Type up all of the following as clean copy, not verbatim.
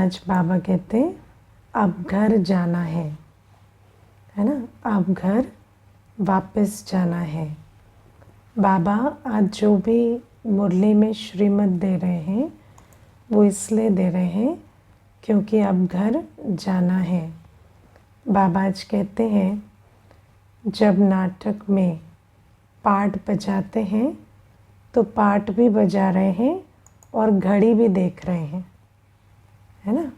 आज बाबा कहते हैं अब घर जाना है ना, अब घर वापस जाना है। बाबा आज जो भी मुरली में श्रीमत दे रहे हैं वो इसलिए दे रहे हैं क्योंकि अब घर जाना है। बाबा आज कहते हैं जब नाटक में पाठ बजाते हैं तो पाठ भी बजा रहे हैं और घड़ी भी देख रहे हैं, है ना,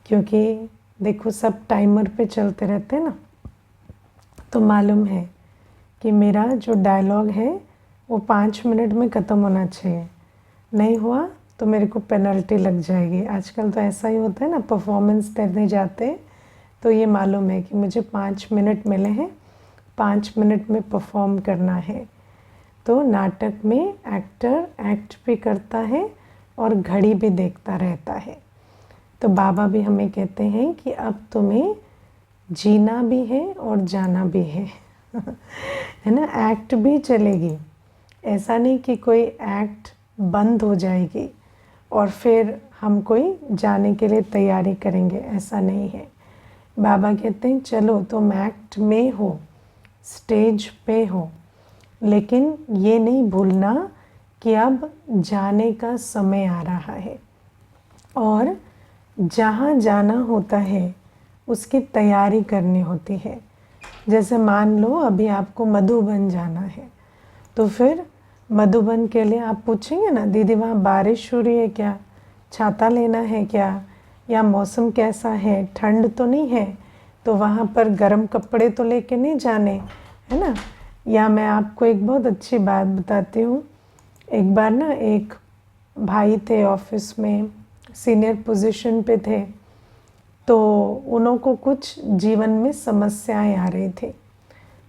क्योंकि देखो सब टाइमर पे चलते रहते हैं ना, तो मालूम है कि मेरा जो डायलॉग है वो 5 मिनट में ख़त्म होना चाहिए, नहीं हुआ तो मेरे को पेनल्टी लग जाएगी। आजकल तो ऐसा ही होता है ना, परफॉर्मेंस देने जाते तो ये मालूम है कि मुझे 5 मिनट मिले हैं, 5 मिनट में परफॉर्म करना है। तो नाटक में एक्टर एक्ट भी करता है और घड़ी भी देखता रहता है। तो बाबा भी हमें कहते हैं कि अब तुम्हें जीना भी है और जाना भी है है ना, एक्ट भी चलेगी। ऐसा नहीं कि कोई एक्ट बंद हो जाएगी और फिर हम कोई जाने के लिए तैयारी करेंगे, ऐसा नहीं है। बाबा कहते हैं चलो तुम एक्ट में हो, स्टेज पे हो, लेकिन ये नहीं भूलना कि अब जाने का समय आ रहा है और जहाँ जाना होता है उसकी तैयारी करनी होती है। जैसे मान लो अभी आपको मधुबन जाना है, तो फिर मधुबन के लिए आप पूछेंगे ना, दीदी वहाँ बारिश हो रही है क्या, छाता लेना है क्या, या मौसम कैसा है, ठंड तो नहीं है, तो वहाँ पर गर्म कपड़े तो लेके नहीं जाने, है ना। या मैं आपको एक बहुत अच्छी बात बताती हूँ। एक बार ना एक भाई थे ऑफिस में, सीनियर पोजीशन पे थे, तो उनको कुछ जीवन में समस्याएं आ रही थी,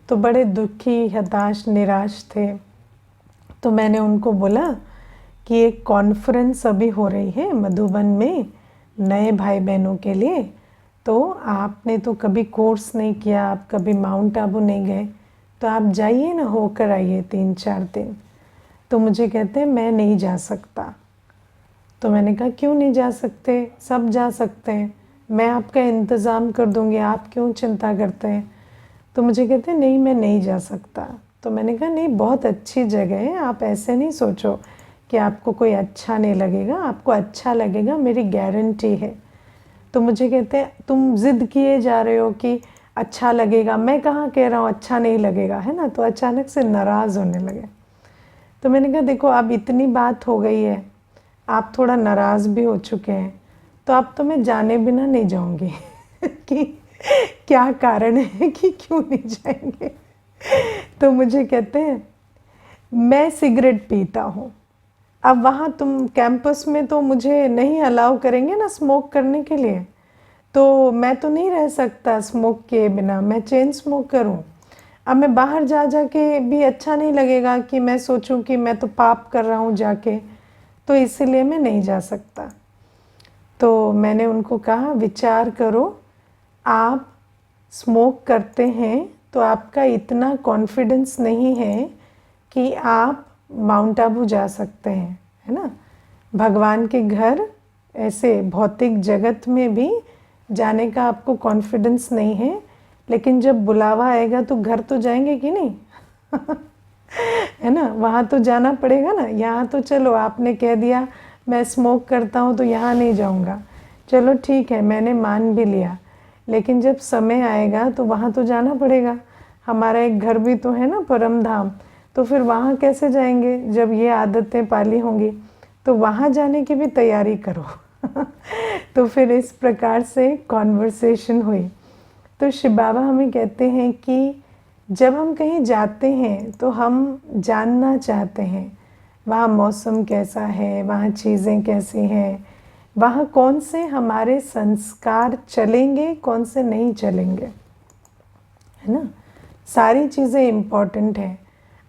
तो बड़े दुखी, हताश, निराश थे। तो मैंने उनको बोला कि एक कॉन्फ्रेंस अभी हो रही है मधुबन में नए भाई बहनों के लिए, तो आपने तो कभी कोर्स नहीं किया, आप कभी माउंट आबू नहीं गए, तो आप जाइए ना, होकर आइए 3-4 दिन। तो मुझे कहते हैं मैं नहीं जा सकता। तो मैंने कहा क्यों नहीं जा सकते, सब जा सकते हैं, मैं आपका इंतज़ाम कर दूंगी, आप क्यों चिंता करते हैं। तो मुझे कहते हैं नहीं मैं नहीं जा सकता। तो मैंने कहा नहीं, बहुत अच्छी जगह है, आप ऐसे नहीं सोचो कि आपको कोई अच्छा नहीं लगेगा, आपको अच्छा लगेगा, मेरी गारंटी है। तो मुझे कहते हैं तुम ज़िद किए जा रहे हो कि अच्छा लगेगा, मैं कहाँ कह रहा हूँ अच्छा नहीं लगेगा, है ना। तो अचानक से नाराज़ होने लगे। तो मैंने कहा देखो अब इतनी बात हो गई है, आप थोड़ा नाराज़ भी हो चुके हैं, तो अब तो मैं जाने बिना नहीं जाऊंगी कि क्या कारण है कि क्यों नहीं जाएंगे। तो मुझे कहते हैं मैं सिगरेट पीता हूँ, अब वहाँ तुम कैंपस में तो मुझे नहीं अलाउ करेंगे ना स्मोक करने के लिए, तो मैं तो नहीं रह सकता स्मोक किए बिना, मैं चेन स्मोक करूँ। अब मैं बाहर जा के भी अच्छा नहीं लगेगा कि मैं सोचूं कि मैं तो पाप कर रहा हूँ जाके, तो इसीलिए मैं नहीं जा सकता। तो मैंने उनको कहा विचार करो, आप स्मोक करते हैं तो आपका इतना कॉन्फिडेंस नहीं है कि आप माउंट आबू जा सकते हैं, है ना। भगवान के घर ऐसे भौतिक जगत में भी जाने का आपको कॉन्फिडेंस नहीं है, लेकिन जब बुलावा आएगा तो घर तो जाएंगे कि नहीं है ना, वहाँ तो जाना पड़ेगा ना। यहाँ तो चलो आपने कह दिया मैं स्मोक करता हूँ तो यहाँ नहीं जाऊँगा, चलो ठीक है मैंने मान भी लिया, लेकिन जब समय आएगा तो वहाँ तो जाना पड़ेगा। हमारा एक घर भी तो है ना परम धाम, तो फिर वहाँ कैसे जाएंगे जब ये आदतें पाली होंगी, तो वहाँ जाने की भी तैयारी करो तो फिर इस प्रकार से कॉन्वर्सेशन हुई। तो शिव बाबा हमें कहते हैं कि जब हम कहीं जाते हैं तो हम जानना चाहते हैं वहाँ मौसम कैसा है, वहाँ चीज़ें कैसी हैं, वहाँ कौन से हमारे संस्कार चलेंगे, कौन से नहीं चलेंगे, है ना। सारी चीज़ें इम्पॉर्टेंट हैं।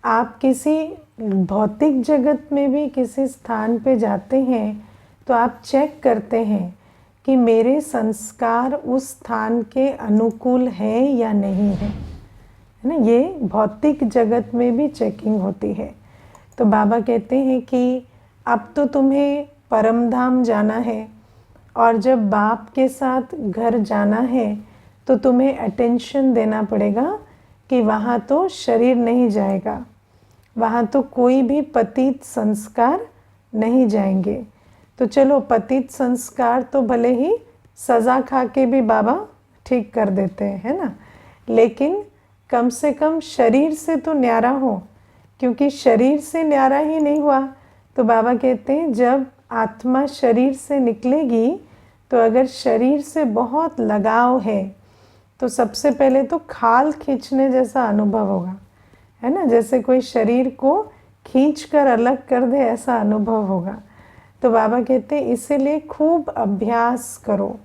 आप किसी भौतिक जगत में भी किसी स्थान पे जाते हैं तो आप चेक करते हैं कि मेरे संस्कार उस स्थान के अनुकूल हैं या नहीं है ना। ये भौतिक जगत में भी चेकिंग होती है। तो बाबा कहते हैं कि अब तो तुम्हें परमधाम जाना है, और जब बाप के साथ घर जाना है तो तुम्हें अटेंशन देना पड़ेगा कि वहाँ तो शरीर नहीं जाएगा, वहाँ तो कोई भी पतित संस्कार नहीं जाएंगे। तो चलो पतित संस्कार तो भले ही सज़ा खा के भी बाबा ठीक कर देते हैं, है ना, लेकिन कम से कम शरीर से तो न्यारा हो, क्योंकि शरीर से न्यारा ही नहीं हुआ तो बाबा कहते हैं जब आत्मा शरीर से निकलेगी तो अगर शरीर से बहुत लगाव है तो सबसे पहले तो खाल खींचने जैसा अनुभव होगा, है ना, जैसे कोई शरीर को खींच कर अलग कर दे ऐसा अनुभव होगा। तो बाबा कहते हैं इसीलिए खूब अभ्यास करो।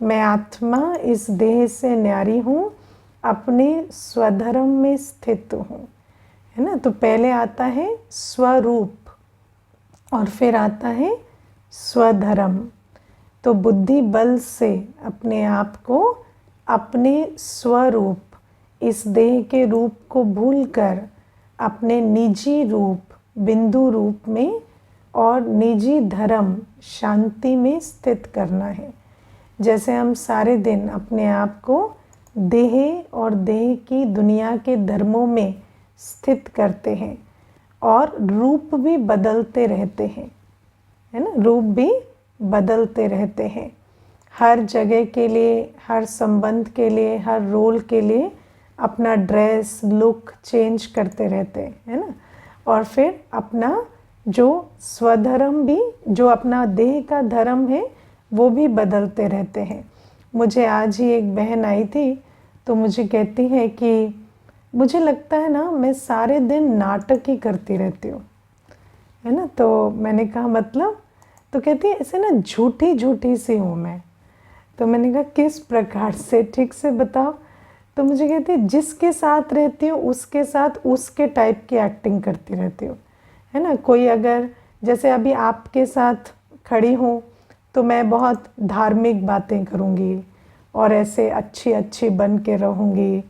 मैं आत्मा इस देह से न्यारी हूँ, अपने स्वधर्म में स्थित हूँ, है ना। तो पहले आता है स्वरूप और फिर आता है स्वधर्म। तो बुद्धि बल से अपने आप को अपने स्वरूप, इस देह के रूप को भूलकर अपने निजी रूप बिंदु रूप में और निजी धर्म शांति में स्थित करना है। जैसे हम सारे दिन अपने आप को देह और देह की दुनिया के धर्मों में स्थित करते हैं और रूप भी बदलते रहते हैं, है ना, रूप भी बदलते रहते हैं। हर जगह के लिए, हर संबंध के लिए, हर रोल के लिए अपना ड्रेस लुक चेंज करते रहते हैं, है ना। और फिर अपना जो स्वधर्म भी, जो अपना देह का धर्म है वो भी बदलते रहते हैं। मुझे आज ही एक बहन आई थी तो मुझे कहती है कि मुझे लगता है ना मैं सारे दिन नाटक ही करती रहती हूँ, है ना। तो मैंने कहा मतलब, तो कहती है ऐसे ना झूठी झूठी सी हूँ मैं। तो मैंने कहा किस प्रकार से, ठीक से बताओ। तो मुझे कहती है जिसके साथ रहती हूँ उसके साथ उसके टाइप की एक्टिंग करती रहती हूँ, है ना। कोई अगर जैसे अभी आपके साथ खड़ी हूँ तो मैं बहुत धार्मिक बातें करूँगी और ऐसे अच्छी अच्छी बन के रहूँगी।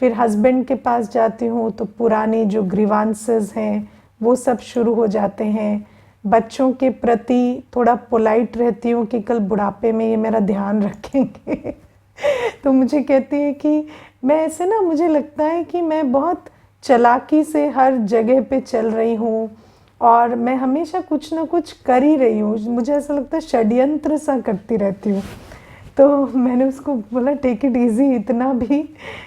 फिर हस्बैंड के पास जाती हूँ तो पुरानी जो ग्रीवांसेस हैं वो सब शुरू हो जाते हैं। बच्चों के प्रति थोड़ा पोलाइट रहती हूँ कि कल बुढ़ापे में ये मेरा ध्यान रखेंगे तो मुझे कहती है कि मैं ऐसे ना, मुझे लगता है कि मैं बहुत चालाकी से हर जगह पे चल रही हूँ और मैं हमेशा कुछ ना कुछ कर ही रही हूँ। मुझे ऐसा लगता है षड्यंत्र सा करती रहती हूँ। तो मैंने उसको बोला टेक इट इजी, इतना भी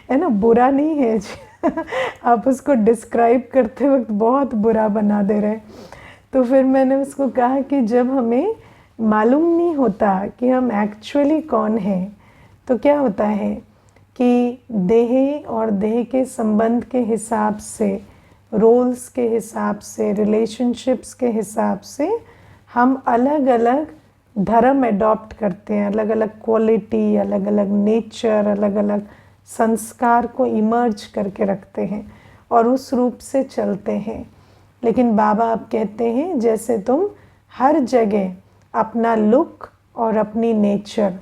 है ना बुरा नहीं है आप उसको डिस्क्राइब करते वक्त बहुत बुरा बना दे रहे। तो फिर मैंने उसको कहा कि जब हमें मालूम नहीं होता कि हम एक्चुअली कौन हैं तो क्या होता है कि देह और देह के संबंध के हिसाब से, रोल्स के हिसाब से, रिलेशनशिप्स के हिसाब से हम अलग अलग धर्म एडॉप्ट करते हैं, अलग अलग क्वालिटी, अलग अलग नेचर, अलग अलग संस्कार को इमर्ज करके रखते हैं और उस रूप से चलते हैं। लेकिन बाबा अब कहते हैं जैसे तुम हर जगह अपना लुक और अपनी नेचर,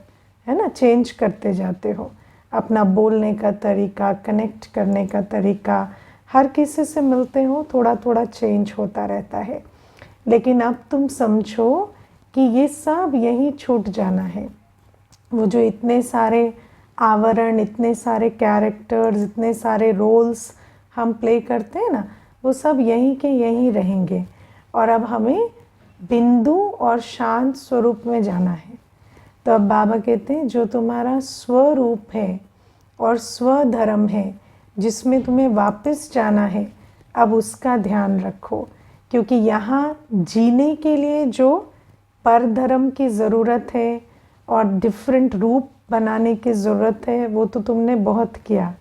है ना, चेंज करते जाते हो, अपना बोलने का तरीका, कनेक्ट करने का तरीका, हर किसी से मिलते हो थोड़ा थोड़ा चेंज होता रहता है। लेकिन अब तुम समझो कि ये सब यहीं छूट जाना है। वो जो इतने सारे आवरण, इतने सारे कैरेक्टर्स, इतने सारे रोल्स हम प्ले करते हैं ना, वो सब यहीं के यहीं रहेंगे और अब हमें बिंदु और शांत स्वरूप में जाना है। तो अब बाबा कहते हैं जो तुम्हारा स्वरूप है और स्वधर्म है जिसमें तुम्हें वापस जाना है, अब उसका ध्यान रखो, क्योंकि यहाँ जीने के लिए जो परधर्म की ज़रूरत है और डिफरेंट रूप बनाने की ज़रूरत है वो तो तुमने बहुत किया,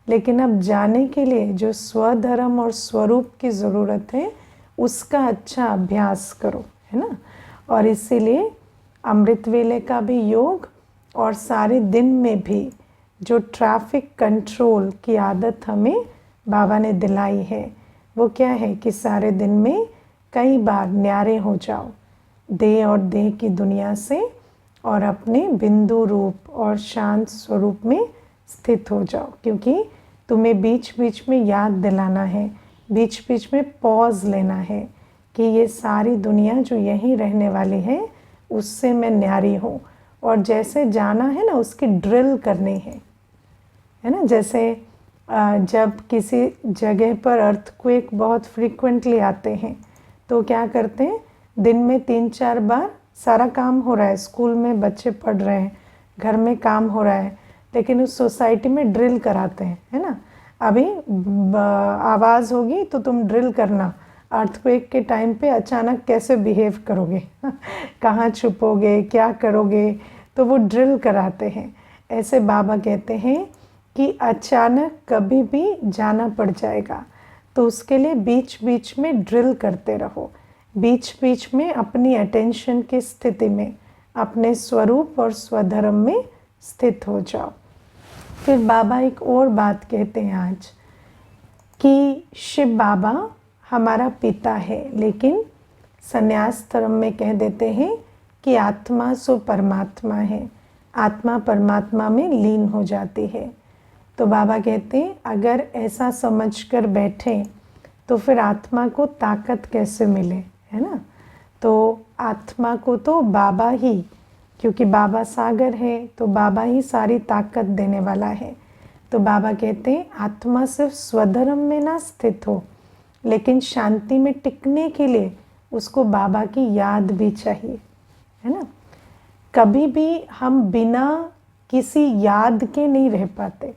लेकिन अब जाने के लिए जो स्वधर्म और स्वरूप की ज़रूरत है उसका अच्छा अभ्यास करो, है ना। और इसीलिए अमृत वेले का भी योग और सारे दिन में भी जो ट्रैफिक कंट्रोल की आदत हमें बाबा ने दिलाई है वो क्या है कि सारे दिन में कई बार न्यारे हो जाओ देह और देह की दुनिया से और अपने बिंदु रूप और शांत स्वरूप में स्थित हो जाओ, क्योंकि तुम्हें बीच बीच में याद दिलाना है, बीच बीच में पॉज लेना है कि ये सारी दुनिया जो यहीं रहने वाली है उससे मैं न्यारी हूँ और जैसे जाना है ना उसकी ड्रिल करनी है ना। जैसे जब किसी जगह पर अर्थक्वेक बहुत फ्रीक्वेंटली आते हैं तो क्या करते हैं, दिन में 3-4 बार सारा काम हो रहा है, स्कूल में बच्चे पढ़ रहे हैं, घर में काम हो रहा है, लेकिन उस सोसाइटी में ड्रिल कराते हैं, है ना। अभी आवाज़ होगी तो तुम ड्रिल करना, अर्थक्वेक के टाइम पे अचानक कैसे बिहेव करोगे कहाँ छुपोगे, क्या करोगे, तो वो ड्रिल कराते हैं। ऐसे बाबा कहते हैं कि अचानक कभी भी जाना पड़ जाएगा तो उसके लिए बीच बीच में ड्रिल करते रहो, बीच बीच में अपनी अटेंशन की स्थिति में अपने स्वरूप और स्वधर्म में स्थित हो जाओ। फिर बाबा एक और बात कहते हैं आज कि शिव बाबा हमारा पिता है, लेकिन संन्यास धर्म में कह देते हैं कि आत्मा सो परमात्मा है, आत्मा परमात्मा में लीन हो जाती है। तो बाबा कहते हैं अगर ऐसा समझकर बैठें तो फिर आत्मा को ताकत कैसे मिले, है ना। तो आत्मा को तो बाबा ही, क्योंकि बाबा सागर है तो बाबा ही सारी ताकत देने वाला है। तो बाबा कहते हैं आत्मा सिर्फ स्वधर्म में ना स्थित हो, लेकिन शांति में टिकने के लिए उसको बाबा की याद भी चाहिए, है ना। कभी भी हम बिना किसी याद के नहीं रह पाते,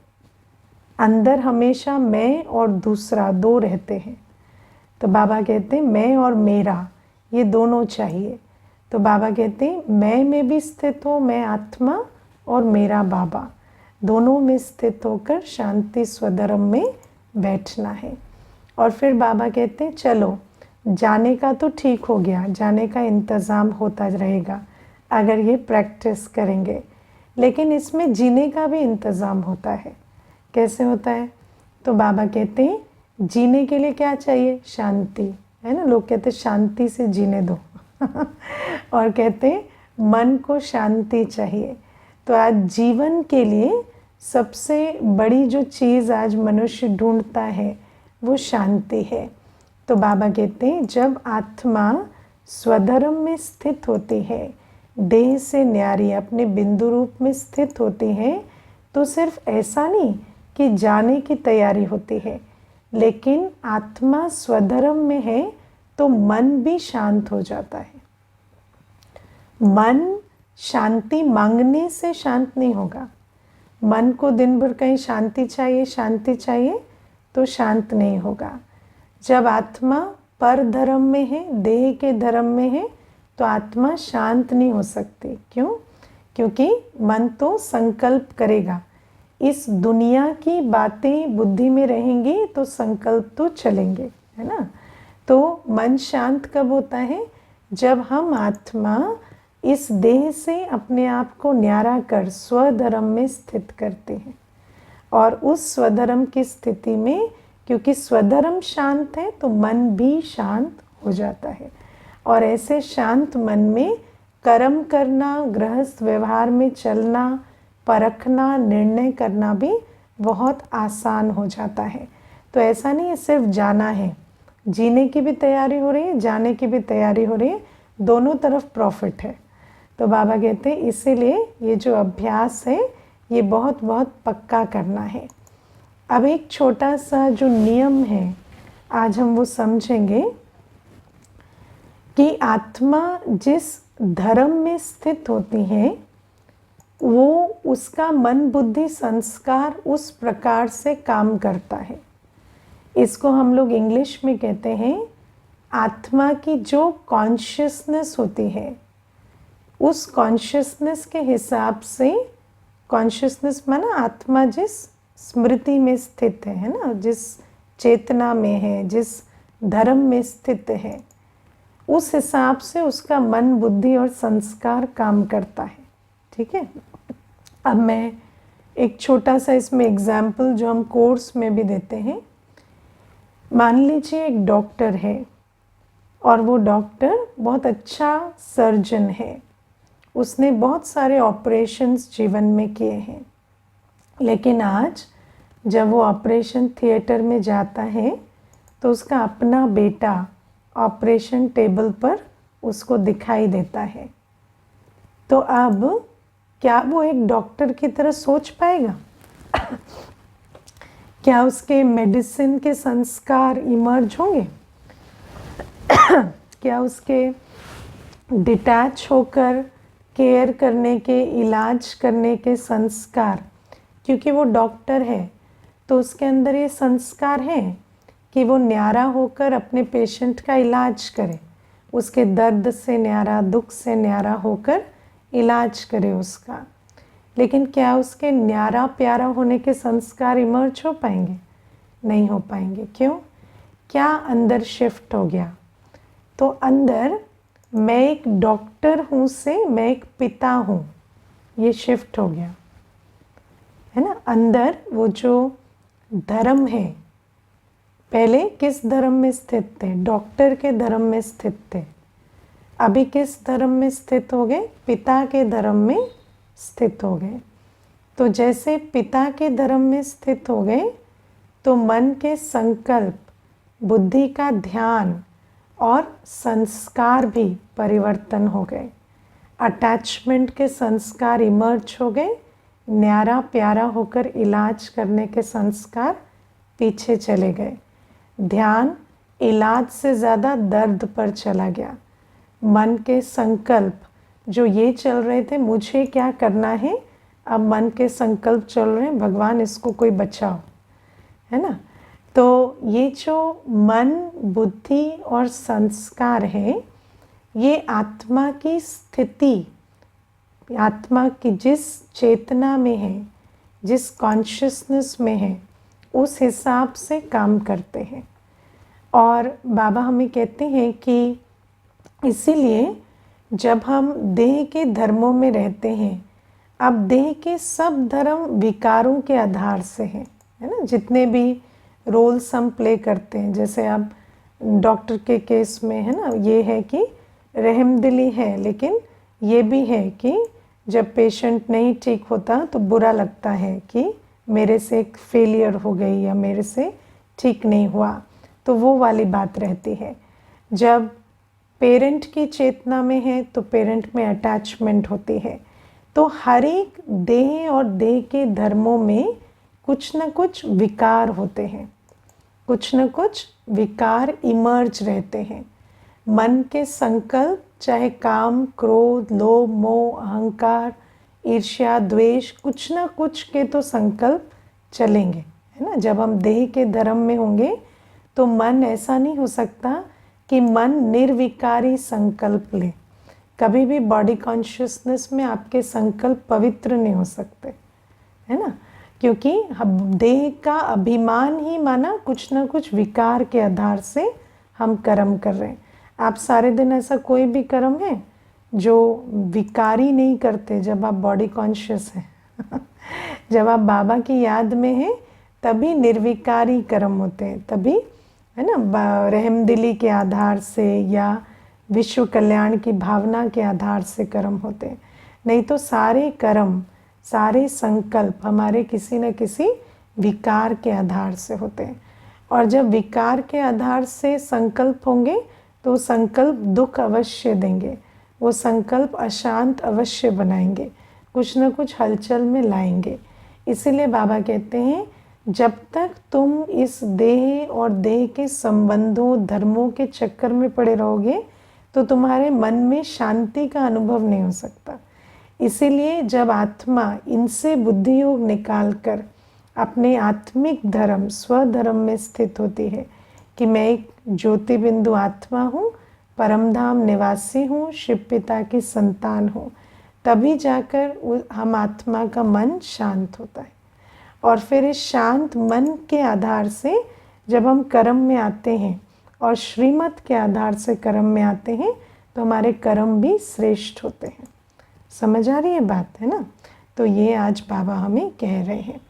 अंदर हमेशा मैं और दूसरा दो रहते हैं। तो बाबा कहते हैं मैं और मेरा ये दोनों चाहिए। तो बाबा कहते हैं मैं में भी स्थित हो, मैं आत्मा, और मेरा बाबा, दोनों में स्थित होकर शांति स्वधर्म में बैठना है। और फिर बाबा कहते हैं चलो जाने का तो ठीक हो गया, जाने का इंतज़ाम होता रहेगा अगर ये प्रैक्टिस करेंगे, लेकिन इसमें जीने का भी इंतज़ाम होता है। कैसे होता है? तो बाबा कहते हैं जीने के लिए क्या चाहिए? शांति, है ना। लोग कहते हैं शांति से जीने दो और कहते हैं मन को शांति चाहिए। तो आज जीवन के लिए सबसे बड़ी जो चीज़ आज मनुष्य ढूंढता है वो शांति है। तो बाबा कहते हैं जब आत्मा स्वधर्म में स्थित होती है, देह से न्यारी अपने बिंदु रूप में स्थित होती है, तो सिर्फ ऐसा नहीं कि जाने की तैयारी होती है, लेकिन आत्मा स्वधर्म में है तो मन भी शांत हो जाता है। मन शांति मांगने से शांत नहीं होगा। मन को दिन भर कहीं शांति चाहिए, शांति चाहिए, तो शांत नहीं होगा। जब आत्मा पर धर्म में है, देह के धर्म में है, तो आत्मा शांत नहीं हो सकती। क्यों? क्योंकि मन तो संकल्प करेगा, इस दुनिया की बातें बुद्धि में रहेंगी तो संकल्प तो चलेंगे, है ना। तो मन शांत कब होता है? जब हम आत्मा इस देह से अपने आप को न्यारा कर स्वधर्म में स्थित करते हैं। और उस स्वधर्म की स्थिति में, क्योंकि स्वधर्म शांत है तो मन भी शांत हो जाता है। और ऐसे शांत मन में कर्म करना, गृहस्थ व्यवहार में चलना, परखना, निर्णय करना भी बहुत आसान हो जाता है। तो ऐसा नहीं है सिर्फ जाना है, जीने की भी तैयारी हो रही है, जाने की भी तैयारी हो रही है, दोनों तरफ प्रॉफिट है। तो बाबा कहते हैं इसीलिए ये जो अभ्यास है ये बहुत बहुत पक्का करना है। अब एक छोटा सा जो नियम है आज हम वो समझेंगे कि आत्मा जिस धर्म में स्थित होती है वो उसका मन बुद्धि संस्कार उस प्रकार से काम करता है। इसको हम लोग इंग्लिश में कहते हैं आत्मा की जो कॉन्शियसनेस होती है, उस कॉन्शियसनेस के हिसाब से, कॉन्शियसनेस माना आत्मा जिस स्मृति में स्थित है ना, जिस चेतना में है, जिस धर्म में स्थित है, उस हिसाब से उसका मन बुद्धि और संस्कार काम करता है। ठीक है। अब मैं एक छोटा सा इसमें एग्जाम्पल जो हम कोर्स में भी देते हैं, मान लीजिए एक डॉक्टर है और वो डॉक्टर बहुत अच्छा सर्जन है, उसने बहुत सारे ऑपरेशंस जीवन में किए हैं, लेकिन आज जब वो ऑपरेशन थिएटर में जाता है तो उसका अपना बेटा ऑपरेशन टेबल पर उसको दिखाई देता है। तो अब क्या वो एक डॉक्टर की तरह सोच पाएगा? क्या उसके मेडिसिन के संस्कार इमर्ज होंगे? क्या उसके डिटैच होकर केयर करने के, इलाज करने के संस्कार, क्योंकि वो डॉक्टर है तो उसके अंदर ये संस्कार हैं कि वो न्यारा होकर अपने पेशेंट का इलाज करे, उसके दर्द से न्यारा, दुख से न्यारा होकर इलाज करे उसका। लेकिन क्या उसके न्यारा प्यारा होने के संस्कार इमर्ज हो पाएंगे? नहीं हो पाएंगे। क्यों? क्या अंदर शिफ्ट हो गया? तो अंदर मैं एक डॉक्टर हूँ से मैं एक पिता हूँ, ये शिफ्ट हो गया है ना। अंदर वो जो धर्म है, पहले किस धर्म में स्थित थे? डॉक्टर के धर्म में स्थित थे। अभी किस धर्म में स्थित हो गए? पिता के धर्म में स्थित हो गए। तो जैसे पिता के धर्म में स्थित हो गए तो मन के संकल्प, बुद्धि का ध्यान और संस्कार भी परिवर्तन हो गए। अटैचमेंट के संस्कार इमर्ज हो गए, न्यारा प्यारा होकर इलाज करने के संस्कार पीछे चले गए। ध्यान इलाज से ज़्यादा दर्द पर चला गया। मन के संकल्प जो ये चल रहे थे, मुझे क्या करना है, अब मन के संकल्प चल रहे हैं, भगवान इसको कोई बचाओ, है ना। तो ये जो मन, बुद्धि और संस्कार है, ये आत्मा की स्थिति, आत्मा की जिस चेतना में है, जिस कॉन्शियसनेस में है, उस हिसाब से काम करते हैं। और बाबा हमें कहते हैं कि इसीलिए जब हम देह के धर्मों में रहते हैं, अब देह के सब धर्म विकारों के आधार से हैं, है ना। जितने भी रोल्स हम प्ले करते हैं, जैसे अब डॉक्टर के केस में है ना, ये है कि रहमदिली है, लेकिन ये भी है कि जब पेशेंट नहीं ठीक होता तो बुरा लगता है कि मेरे से एक फेलियर हो गई या मेरे से ठीक नहीं हुआ, तो वो वाली बात रहती है। जब पेरेंट की चेतना में है तो पेरेंट में अटैचमेंट होती है। तो हर एक देह और देह के धर्मों में कुछ न कुछ विकार होते हैं, कुछ न कुछ विकार इमर्ज रहते हैं। मन के संकल्प, चाहे काम, क्रोध, लोभ, मोह, अहंकार, ईर्ष्या, द्वेष, कुछ ना कुछ के तो संकल्प चलेंगे, है ना। जब हम देह के धर्म में होंगे तो मन ऐसा नहीं हो सकता कि मन निर्विकारी संकल्प ले। कभी भी बॉडी कॉन्शियसनेस में आपके संकल्प पवित्र नहीं हो सकते, है ना, क्योंकि देह का अभिमान ही माना कुछ ना कुछ विकार के आधार से हम कर्म कर रहे हैं। आप सारे दिन ऐसा कोई भी कर्म है जो विकारी नहीं करते जब आप बॉडी कॉन्शियस हैं। जब आप बाबा की याद में हैं तभी निर्विकारी कर्म होते हैं, तभी, है ना, रहमदिली के आधार से या विश्व कल्याण की भावना के आधार से कर्म होते हैं। नहीं तो सारे कर्म, सारे संकल्प हमारे किसी न किसी विकार के आधार से होते हैं। और जब विकार के आधार से संकल्प होंगे तो संकल्प दुख अवश्य देंगे, वो संकल्प अशांत अवश्य बनाएंगे, कुछ न कुछ हलचल में लाएंगे। इसीलिए बाबा कहते हैं जब तक तुम इस देह और देह के संबंधों, धर्मों के चक्कर में पड़े रहोगे तो तुम्हारे मन में शांति का अनुभव नहीं हो सकता। इसीलिए जब आत्मा इनसे बुद्धि योग निकाल कर अपने आत्मिक धर्म, स्वधर्म में स्थित होती है कि मैं एक ज्योति बिंदु आत्मा हूँ, परमधाम निवासी हूँ, शिव पिता की संतान हूँ, तभी जाकर हम आत्मा का मन शांत होता है। और फिर इस शांत मन के आधार से जब हम कर्म में आते हैं और श्रीमत के आधार से कर्म में आते हैं तो हमारे कर्म भी श्रेष्ठ होते हैं। समझ आ रही है बात, है ना। तो ये आज बाबा हमें कह रहे हैं।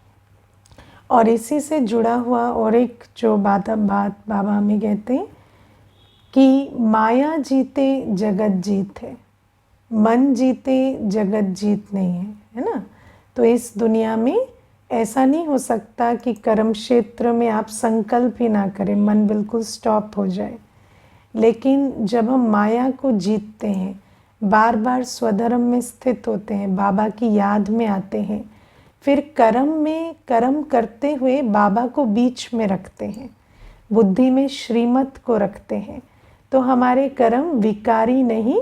और इसी से जुड़ा हुआ और एक जो बात बाबा हमें कहते हैं कि माया जीते जगत जीत है, मन जीते जगत जीत नहीं है, है ना। तो इस दुनिया में ऐसा नहीं हो सकता कि कर्म क्षेत्र में आप संकल्प ही ना करें, मन बिल्कुल स्टॉप हो जाए। लेकिन जब हम माया को जीतते हैं, बार बार स्वधर्म में स्थित होते हैं, बाबा की याद में आते हैं, फिर कर्म करते हुए बाबा को बीच में रखते हैं, बुद्धि में श्रीमत को रखते हैं, तो हमारे कर्म विकारी नहीं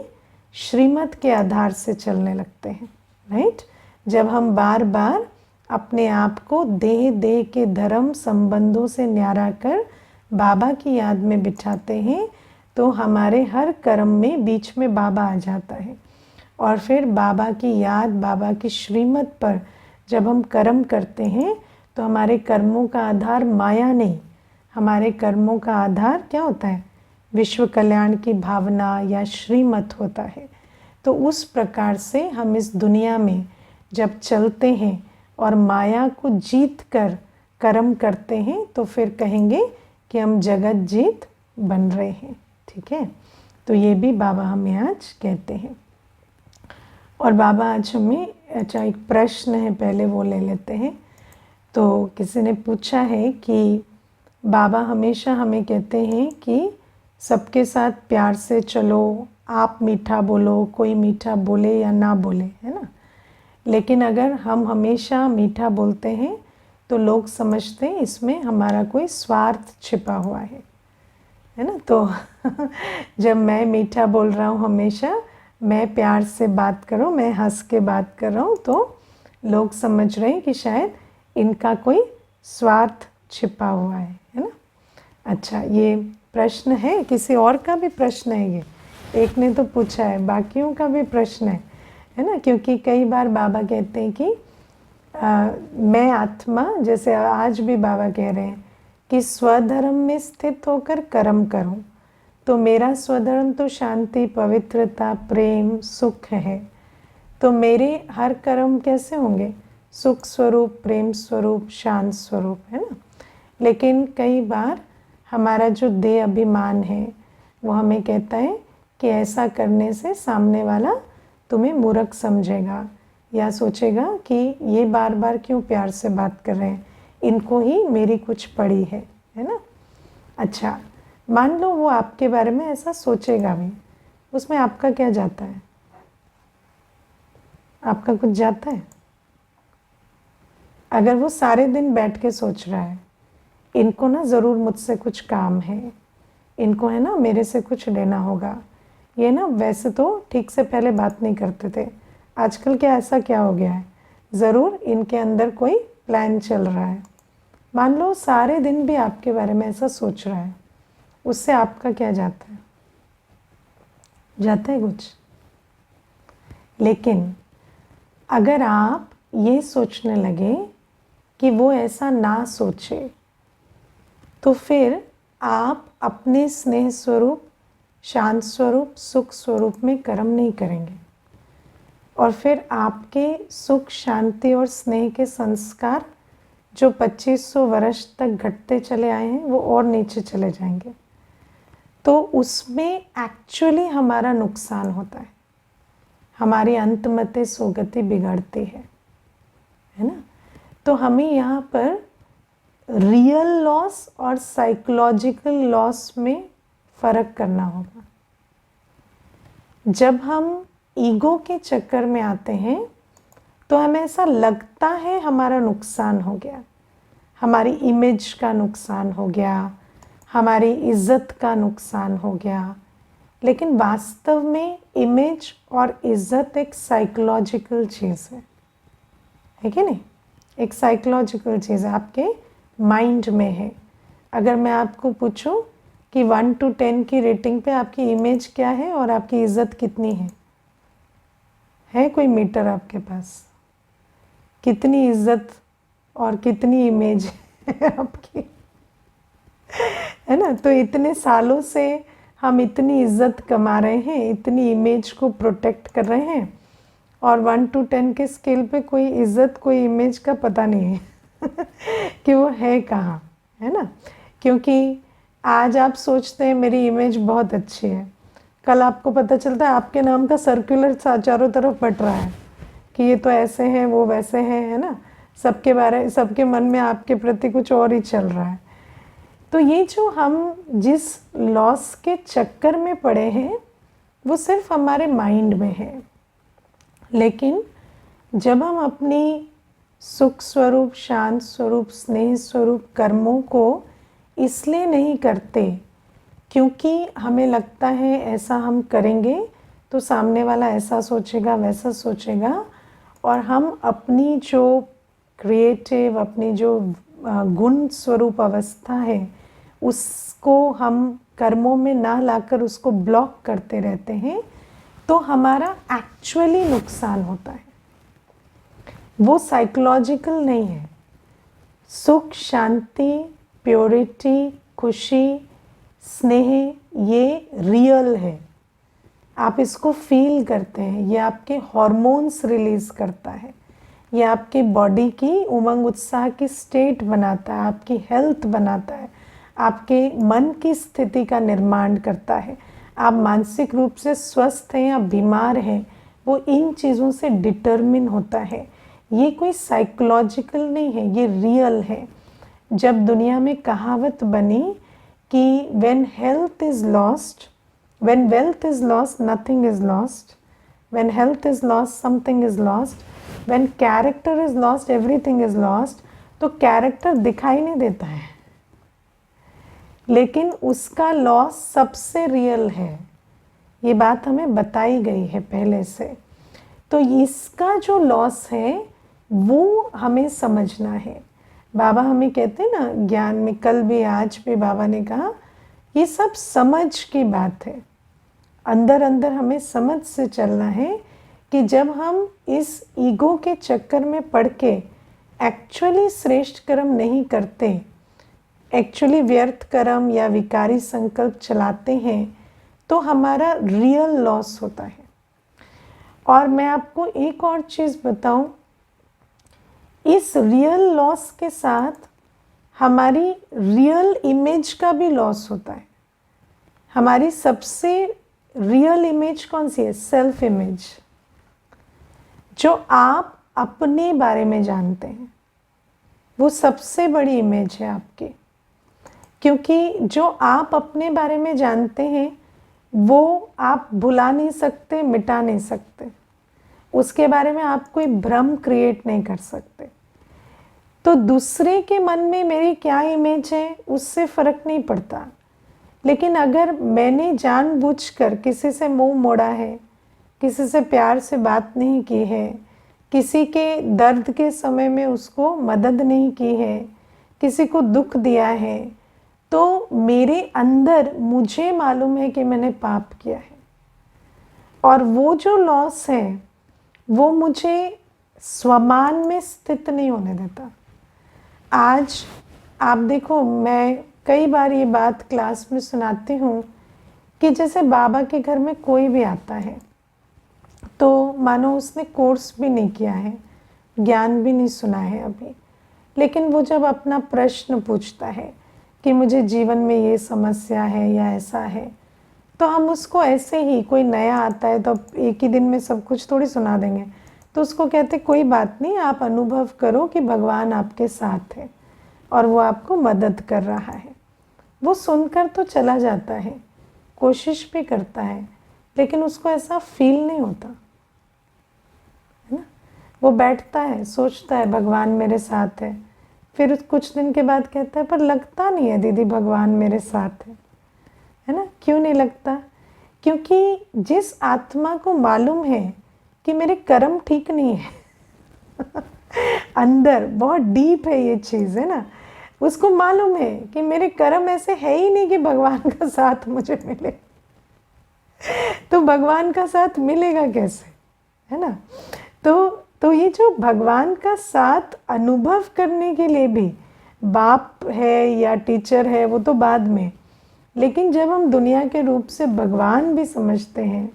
श्रीमत के आधार से चलने लगते हैं। राइट? जब हम बार बार अपने आप को देह के धर्म संबंधों से न्यारा कर बाबा की याद में बिठाते हैं, तो हमारे हर कर्म में बीच में बाबा आ जाता है। और फिर बाबा की याद, बाबा की श्रीमत पर जब हम कर्म करते हैं तो हमारे कर्मों का आधार माया नहीं, हमारे कर्मों का आधार क्या होता है? विश्व कल्याण की भावना या श्रीमत होता है। तो उस प्रकार से हम इस दुनिया में जब चलते हैं और माया को जीत कर कर्म करते हैं, तो फिर कहेंगे कि हम जगत जीत बन रहे हैं। ठीक है? तो ये भी बाबा हमें आज कहते हैं। और बाबा आज हमें, अच्छा एक प्रश्न है, पहले वो ले लेते हैं। तो किसी ने पूछा है कि बाबा हमेशा हमें कहते हैं कि सबके साथ प्यार से चलो, आप मीठा बोलो, कोई मीठा बोले या ना बोले, है ना। लेकिन अगर हम हमेशा मीठा बोलते हैं तो लोग समझते हैं इसमें हमारा कोई स्वार्थ छिपा हुआ है ना। तो जब मैं मीठा बोल रहा हूँ, हमेशा मैं प्यार से बात कर रहा हूँ, मैं हंस के बात कर रहा हूँ, तो लोग समझ रहे हैं कि शायद इनका कोई स्वार्थ छिपा हुआ है ना। अच्छा, ये प्रश्न है, किसी और का भी प्रश्न है ये? एक ने तो पूछा है, बाकियों का भी प्रश्न है ना। क्योंकि कई बार बाबा कहते हैं कि मैं आत्मा, जैसे आज भी बाबा कह रहे हैं कि स्वधर्म में स्थित होकर कर्म करूं, तो मेरा स्वधर्म तो शांति, पवित्रता, प्रेम, सुख है। तो मेरे हर कर्म कैसे होंगे? सुख स्वरूप, प्रेम स्वरूप, शांत स्वरूप, है ना। लेकिन कई बार हमारा जो देह अभिमान है वो हमें कहता है कि ऐसा करने से सामने वाला तुम्हें मूर्ख समझेगा या सोचेगा कि ये बार बार क्यों प्यार से बात कर रहे हैं, इनको ही मेरी कुछ पड़ी है ना। अच्छा, मान लो वो आपके बारे में ऐसा सोचेगा भी, उसमें आपका क्या जाता है? आपका कुछ जाता है? अगर वो सारे दिन बैठ के सोच रहा है, इनको ना ज़रूर मुझसे कुछ काम है, इनको है ना मेरे से कुछ लेना होगा, ये ना वैसे तो ठीक से पहले बात नहीं करते थे, आजकल क्या ऐसा क्या हो गया है, ज़रूर इनके अंदर कोई प्लान चल रहा है। मान लो सारे दिन भी आपके बारे में ऐसा सोच रहा है, उससे आपका क्या जाता है? जाता है कुछ? लेकिन अगर आप ये सोचने लगे कि वो ऐसा ना सोचे, तो फिर आप अपने स्नेह स्वरूप, शांत स्वरूप, सुख स्वरूप में कर्म नहीं करेंगे, और फिर आपके सुख, शांति और स्नेह के संस्कार जो 2500 वर्ष तक घटते चले आए हैं वो और नीचे चले जाएंगे। तो उसमें एक्चुअली हमारा नुकसान होता है, हमारी अंतमते सोगति बिगड़ती है ना। तो हमें यहाँ पर रियल लॉस और साइकोलॉजिकल लॉस में फ़र्क करना होगा। जब हम ईगो के चक्कर में आते हैं तो हमें ऐसा लगता है हमारा नुकसान हो गया, हमारी इमेज का नुकसान हो गया, हमारी इज्जत का नुकसान हो गया। लेकिन वास्तव में इमेज और इज्जत एक साइकोलॉजिकल चीज़ है कि नहीं? एक साइकोलॉजिकल चीज़ है, आपके माइंड में है। अगर मैं आपको पूछूं कि 1 to 10 की रेटिंग पे आपकी इमेज क्या है और आपकी इज्जत कितनी है कोई मीटर आपके पास? कितनी इज्जत और कितनी इमेज है आपकी, है ना। तो इतने सालों से हम इतनी इज्जत कमा रहे हैं, इतनी इमेज को प्रोटेक्ट कर रहे हैं, और 1 to 10 के स्केल पे कोई इज्जत, कोई इमेज का पता नहीं है कि वो है कहाँ, है ना। क्योंकि आज आप सोचते हैं मेरी इमेज बहुत अच्छी है, कल आपको पता चलता है आपके नाम का सर्कुलर चारों तरफ बट रहा है कि ये तो ऐसे हैं, वो वैसे हैं, है ना। सबके मन में आपके प्रति कुछ और ही चल रहा है। तो ये जो हम जिस लॉस के चक्कर में पड़े हैं, वो सिर्फ हमारे माइंड में है। लेकिन जब हम अपनी सुख स्वरूप, शांत स्वरूप, स्नेह स्वरूप कर्मों को इसलिए नहीं करते क्योंकि हमें लगता है ऐसा हम करेंगे तो सामने वाला ऐसा सोचेगा, वैसा सोचेगा, और हम अपनी जो क्रिएटिव, अपनी जो गुण स्वरूप अवस्था है उसको हम कर्मों में ना लाकर उसको ब्लॉक करते रहते हैं, तो हमारा एक्चुअली नुकसान होता है। वो साइकोलॉजिकल नहीं है। सुख, शांति, प्योरिटी, खुशी, स्नेह ये रियल है। आप इसको फील करते हैं, ये आपके हॉर्मोन्स रिलीज करता है, ये आपके बॉडी की उमंग उत्साह की स्टेट बनाता है, आपकी हेल्थ बनाता है, आपके मन की स्थिति का निर्माण करता है। आप मानसिक रूप से स्वस्थ हैं या बीमार हैं, वो इन चीज़ों से डिटरमिन होता है। ये कोई साइकोलॉजिकल नहीं है, ये रियल है। जब दुनिया में कहावत बनी कि when health is lost, when wealth is lost, nothing is lost, when health is lost, something is lost, when character is lost, everything is lost, तो कैरेक्टर दिखाई नहीं देता है, लेकिन उसका लॉस सबसे रियल है। ये बात हमें बताई गई है पहले से। तो इसका जो लॉस है वो हमें समझना है। बाबा हमें कहते हैं ना ज्ञान में, कल भी आज भी बाबा ने कहा ये सब समझ की बात है। अंदर अंदर हमें समझ से चलना है कि जब हम इस ईगो के चक्कर में पड़ के एक्चुअली श्रेष्ठ कर्म नहीं करते, एक्चुअली व्यर्थ कर्म या विकारी संकल्प चलाते हैं, तो हमारा रियल लॉस होता है। और मैं आपको एक और चीज़ बताऊं, इस रियल लॉस के साथ हमारी रियल इमेज का भी लॉस होता है। हमारी सबसे रियल इमेज कौन सी है? सेल्फ इमेज, जो आप अपने बारे में जानते हैं, वो सबसे बड़ी इमेज है आपकी। क्योंकि जो आप अपने बारे में जानते हैं वो आप भुला नहीं सकते, मिटा नहीं सकते, उसके बारे में आप कोई भ्रम क्रिएट नहीं कर सकते। तो दूसरे के मन में मेरी क्या इमेज है उससे फ़र्क नहीं पड़ता। लेकिन अगर मैंने जानबूझकर किसी से मुंह मोड़ा है, किसी से प्यार से बात नहीं की है, किसी के दर्द के समय में उसको मदद नहीं की है, किसी को दुख दिया है, तो मेरे अंदर मुझे मालूम है कि मैंने पाप किया है, और वो जो लॉस है वो मुझे स्वमान में स्थित नहीं होने देता। आज आप देखो, मैं कई बार ये बात क्लास में सुनाती हूँ कि जैसे बाबा के घर में कोई भी आता है तो मानो उसने कोर्स भी नहीं किया है, ज्ञान भी नहीं सुना है अभी, लेकिन वो जब अपना प्रश्न पूछता है कि मुझे जीवन में ये समस्या है या ऐसा है, तो हम उसको ऐसे ही, कोई नया आता है तो एक ही दिन में सब कुछ थोड़ी सुना देंगे, तो उसको कहते कोई बात नहीं, आप अनुभव करो कि भगवान आपके साथ है और वो आपको मदद कर रहा है। वो सुनकर तो चला जाता है, कोशिश भी करता है, लेकिन उसको ऐसा फील नहीं होता है ना। वो बैठता है, सोचता है भगवान मेरे साथ है, फिर कुछ दिन के बाद कहता है पर लगता नहीं है दीदी भगवान मेरे साथ है ना। क्यों नहीं लगता? क्योंकि जिस आत्मा को मालूम है कि मेरे कर्म ठीक नहीं है अंदर बहुत डीप है ये चीज़ है ना, उसको मालूम है कि मेरे कर्म ऐसे है ही नहीं कि भगवान का साथ मुझे मिले, तो भगवान का साथ मिलेगा कैसे, है ना। तो ये जो भगवान का साथ अनुभव करने के लिए भी बाप है या टीचर है वो तो बाद में, लेकिन जब हम दुनिया के रूप से भगवान भी समझते हैं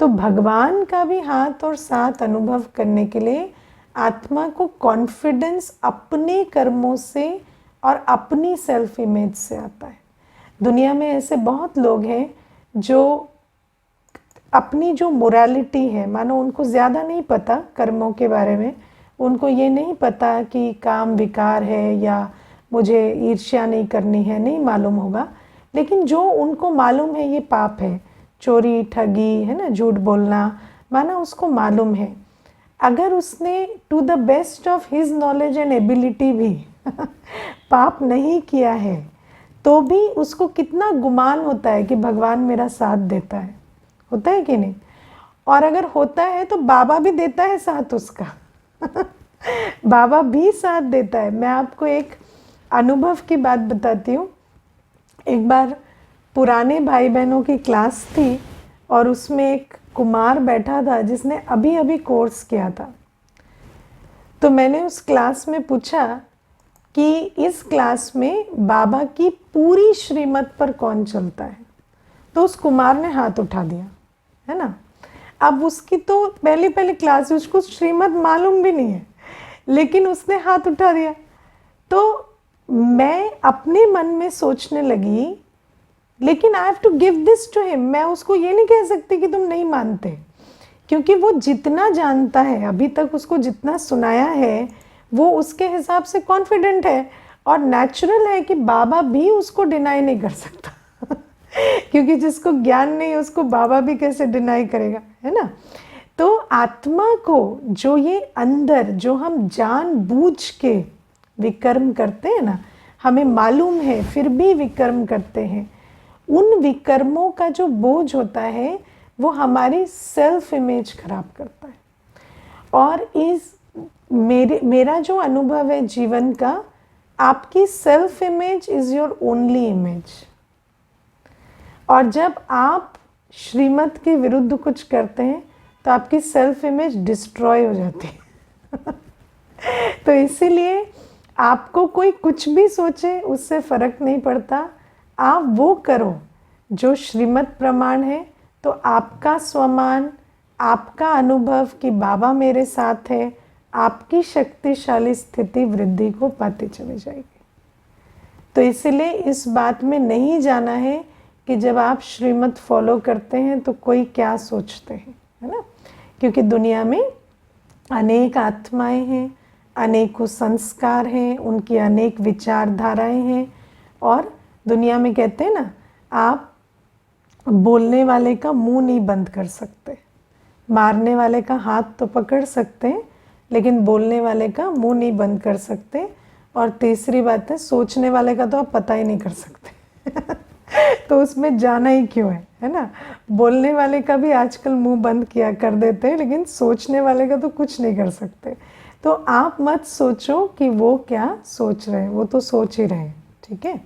तो भगवान का भी हाथ और साथ अनुभव करने के लिए आत्मा को कॉन्फिडेंस अपने कर्मों से और अपनी सेल्फ इमेज से आता है। दुनिया में ऐसे बहुत लोग हैं जो अपनी जो मोरालिटी है, मानो उनको ज़्यादा नहीं पता कर्मों के बारे में, उनको ये नहीं पता कि काम विकार है या मुझे ईर्ष्या नहीं करनी है, नहीं मालूम होगा, लेकिन जो उनको मालूम है ये पाप है, चोरी ठगी, है ना, झूठ बोलना, माना उसको मालूम है, अगर उसने to the best of his knowledge and ability भी पाप नहीं किया है, तो भी उसको कितना गुमान होता है कि भगवान मेरा साथ देता है, होता है कि नहीं? और अगर होता है तो बाबा भी देता है साथ उसका बाबा भी साथ देता है। मैं आपको एक अनुभव की बात बताती हूँ। एक बार पुराने भाई बहनों की क्लास थी और उसमें एक कुमार बैठा था जिसने अभी अभी कोर्स किया था। तो मैंने उस क्लास में पूछा कि इस क्लास में बाबा की पूरी श्रीमत पर कौन चलता है? तो उस कुमार ने हाथ उठा दिया, है ना। अब उसकी तो पहली पहली क्लास है, उसको श्रीमत मालूम भी नहीं है, लेकिन उसने हाथ उठा दिया। तो मैं अपने मन में सोचने लगी, लेकिन I have to give this to him. मैं उसको ये नहीं कह सकती कि तुम नहीं मानते, क्योंकि वो जितना जानता है, अभी तक उसको जितना सुनाया है, वो उसके हिसाब से कॉन्फिडेंट है। और नेचुरल है कि बाबा भी उसको डिनाई नहीं कर सकता क्योंकि जिसको ज्ञान नहीं उसको बाबा भी कैसे डिनाई करेगा, है ना। तो आत्मा को जो ये अंदर जो हम जानबूझ के विकर्म करते हैं ना, हमें मालूम है फिर भी विकर्म करते हैं, उन विकर्मों का जो बोझ होता है वो हमारी सेल्फ इमेज खराब करता है। और इस मेरा जो अनुभव है जीवन का, आपकी self image is your only image. और जब आप श्रीमत के विरुद्ध कुछ करते हैं तो आपकी सेल्फ इमेज डिस्ट्रॉय हो जाती है तो इसीलिए आपको कोई कुछ भी सोचे उससे फ़र्क नहीं पड़ता, आप वो करो जो श्रीमत प्रमाण है। तो आपका स्वमान, आपका अनुभव कि बाबा मेरे साथ है, आपकी शक्तिशाली स्थिति वृद्धि को पाती चली जाएगी। तो इसीलिए इस बात में नहीं जाना है कि जब आप श्रीमत फॉलो करते हैं तो कोई क्या सोचते हैं, है ना। क्योंकि दुनिया में अनेक आत्माएं हैं, अनेकों संस्कार हैं, उनकी अनेक विचारधाराएं हैं। और दुनिया में कहते हैं ना, आप बोलने वाले का मुंह नहीं बंद कर सकते, मारने वाले का हाथ तो पकड़ सकते हैं, लेकिन बोलने वाले का मुंह नहीं बंद कर सकते। और तीसरी बात है, सोचने वाले का तो आप पता ही नहीं कर सकते तो उसमें जाना ही क्यों है ना। बोलने वाले का भी आजकल मुंह बंद किया कर देते हैं, लेकिन सोचने वाले का तो कुछ नहीं कर सकते। तो आप मत सोचो कि वो क्या सोच रहे हैं, वो तो सोच ही रहे हैं, ठीक है।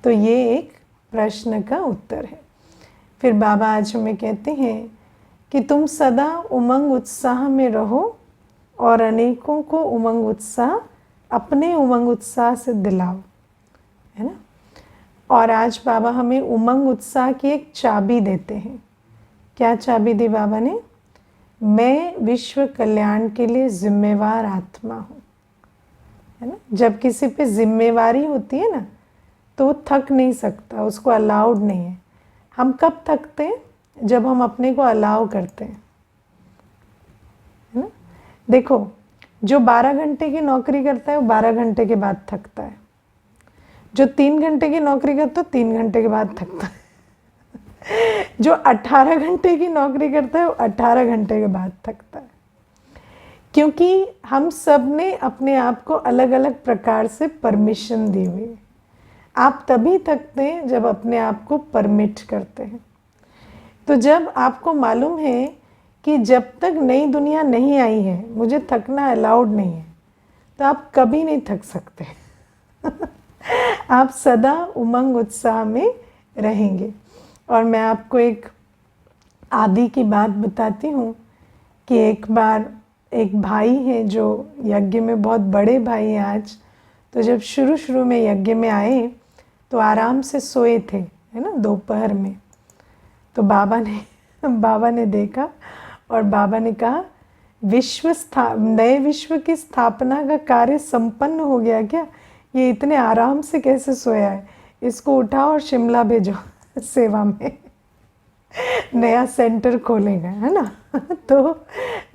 तो ये एक प्रश्न का उत्तर है। फिर बाबा आज हमें कहते हैं कि तुम सदा उमंग उत्साह में रहो और अनेकों को उमंग उत्साह अपने उमंग उत्साह से दिलाओ, है ना। और आज बाबा हमें उमंग उत्साह की एक चाबी देते हैं। क्या चाबी दी बाबा ने? मैं विश्व कल्याण के लिए जिम्मेवार आत्मा हूँ, है ना। जब किसी पे जिम्मेवारी होती है ना, तो वो थक नहीं सकता, उसको अलाउड नहीं है। हम कब थकते हैं? जब हम अपने को अलाउ करते हैं, है ना। देखो, जो 12 घंटे की नौकरी करता है वो 12 घंटे के बाद थकता है, जो 3 घंटे की नौकरी करता है 3 घंटे के बाद थकता है जो 18 घंटे की नौकरी करता है वो 18 घंटे के बाद थकता है। क्योंकि हम सब ने अपने आप को अलग अलग प्रकार से परमिशन दी हुई है। आप तभी थकते हैं जब अपने आप को परमिट करते हैं। तो जब आपको मालूम है कि जब तक नई दुनिया नहीं आई है मुझे थकना अलाउड नहीं है, तो आप कभी नहीं थक सकते आप सदा उमंग उत्साह में रहेंगे। और मैं आपको एक आदि की बात बताती हूँ कि एक बार एक भाई है जो यज्ञ में बहुत बड़े भाई हैं आज, तो जब शुरू शुरू में यज्ञ में आए तो आराम से सोए थे, है ना, दोपहर में। तो बाबा ने देखा और बाबा ने कहा, नए विश्व की स्थापना का कार्य संपन्न हो गया क्या? ये इतने आराम से कैसे सोया है? इसको उठाओ और शिमला भेजो सेवा में नया सेंटर खोलेगा, है ना तो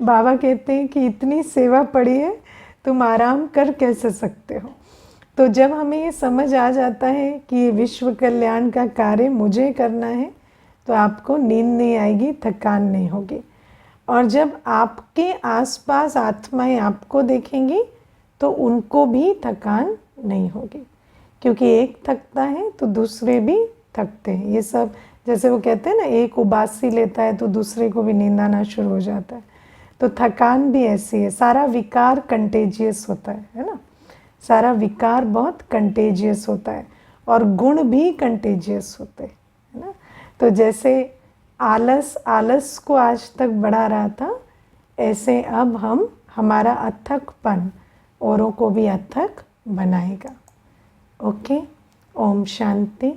बाबा कहते हैं कि इतनी सेवा पड़ी है, तुम आराम कर कैसे सकते हो? तो जब हमें ये समझ आ जाता है कि ये विश्व कल्याण का कार्य मुझे करना है, तो आपको नींद नहीं आएगी, थकान नहीं होगी। और जब आपके आसपास आत्माएं आपको देखेंगी तो उनको भी थकान नहीं होगी, क्योंकि एक थकता है तो दूसरे भी थकते हैं। ये सब जैसे वो कहते हैं ना, एक उबासी लेता है तो दूसरे को भी नींद आना शुरू हो जाता है। तो थकान भी ऐसी है। सारा विकार कंटेजियस होता है ना। सारा विकार बहुत कंटेजियस होता है और गुण भी कंटेजियस होते हैं, है ना। तो जैसे आलस आलस को आज तक बढ़ा रहा था, ऐसे अब हम हमारा अथकपन औरों को भी अथक बनाएगा। ओके, ओम शांति।